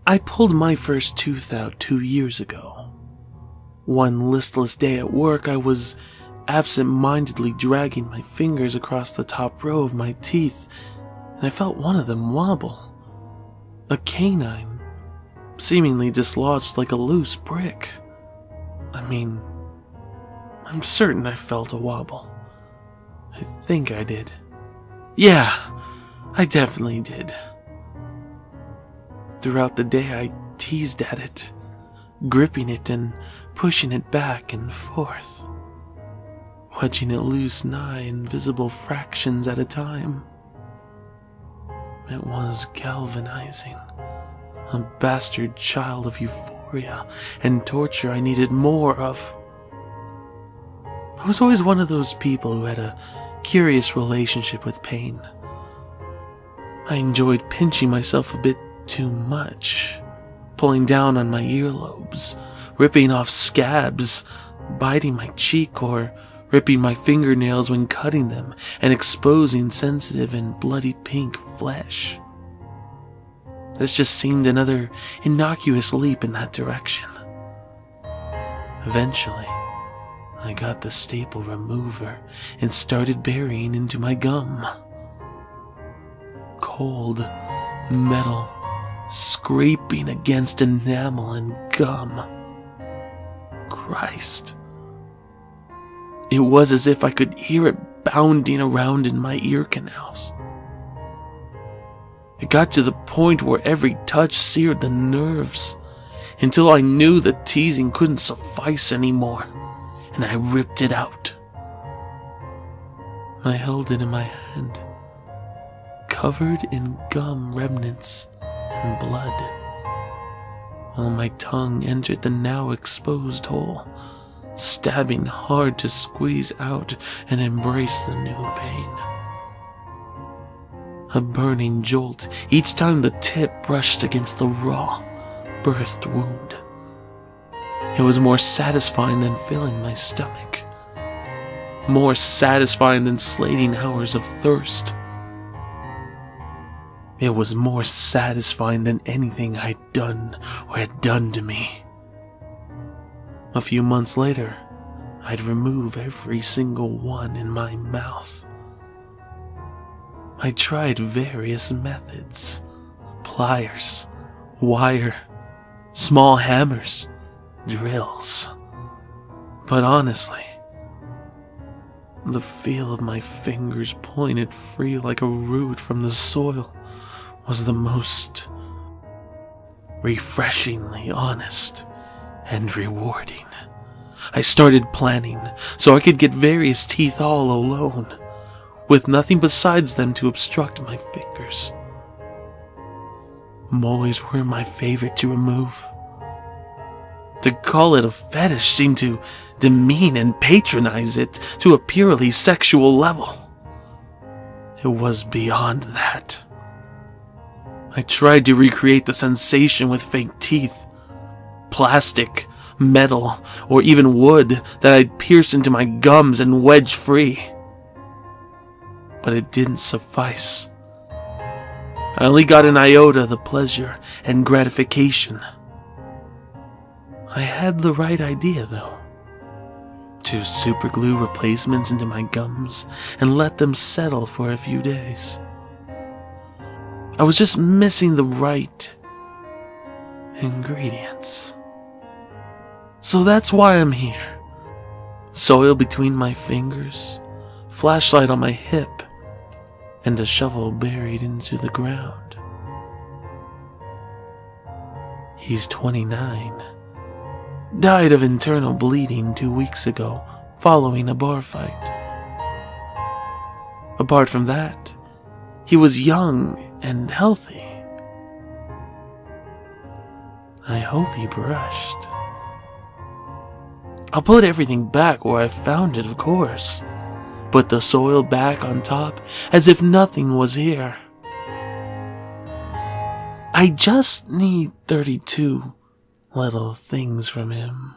I pulled my first tooth out 2 years ago. One listless day at work, I was absent-mindedly dragging my fingers across the top row of my teeth, and I felt one of them wobble. A canine, seemingly dislodged like a loose brick. I'm certain I felt a wobble. I think I did. Yeah, I definitely did. Throughout the day, I teased at it, gripping it and pushing it back and forth, wedging it loose nigh invisible fractions at a time. It was galvanizing, a bastard child of euphoria and torture I needed more of. I was always one of those people who had a curious relationship with pain. I enjoyed pinching myself a bit too much, pulling down on my earlobes, ripping off scabs, biting my cheek, or ripping my fingernails when cutting them and exposing sensitive and bloody pink flesh. This just seemed another innocuous leap in that direction. Eventually, I got the staple remover and started burying into my gum. Cold metal scraping against enamel and gum. Christ. It was as if I could hear it bounding around in my ear canals. It got to the point where every touch seared the nerves, until I knew the teasing couldn't suffice anymore, and I ripped it out. I held it in my hand, covered in gum remnants and blood, while my tongue entered the now exposed hole, stabbing hard to squeeze out and embrace the new pain. A burning jolt each time the tip brushed against the raw, birthed wound. It was more satisfying than filling my stomach, more satisfying than slating hours of thirst. It was more satisfying than anything I'd done or had done to me. A few months later, I'd remove every single one in my mouth. I tried various methods: pliers, wire, small hammers, drills. But honestly, the feel of my fingers pointed free like a root from the soil was the most refreshingly honest and rewarding. I started planning so I could get various teeth all alone, with nothing besides them to obstruct my fingers. Molars were my favorite to remove. To call it a fetish seemed to demean and patronize it to a purely sexual level. It was beyond that. I tried to recreate the sensation with fake teeth, plastic, metal, or even wood that I'd pierce into my gums and wedge free. But it didn't suffice. I only got an iota of the pleasure and gratification. I had the right idea, though. To superglue replacements into my gums and let them settle for a few days. I was just missing the right ingredients. So that's why I'm here. Soil between my fingers, flashlight on my hip, and a shovel buried into the ground. He's 29. Died of internal bleeding 2 weeks ago following a bar fight. Apart from that, he was young and healthy. I hope he brushed. I'll put everything back where I found it, of course. Put the soil back on top as if nothing was here. I just need 32 little things from him.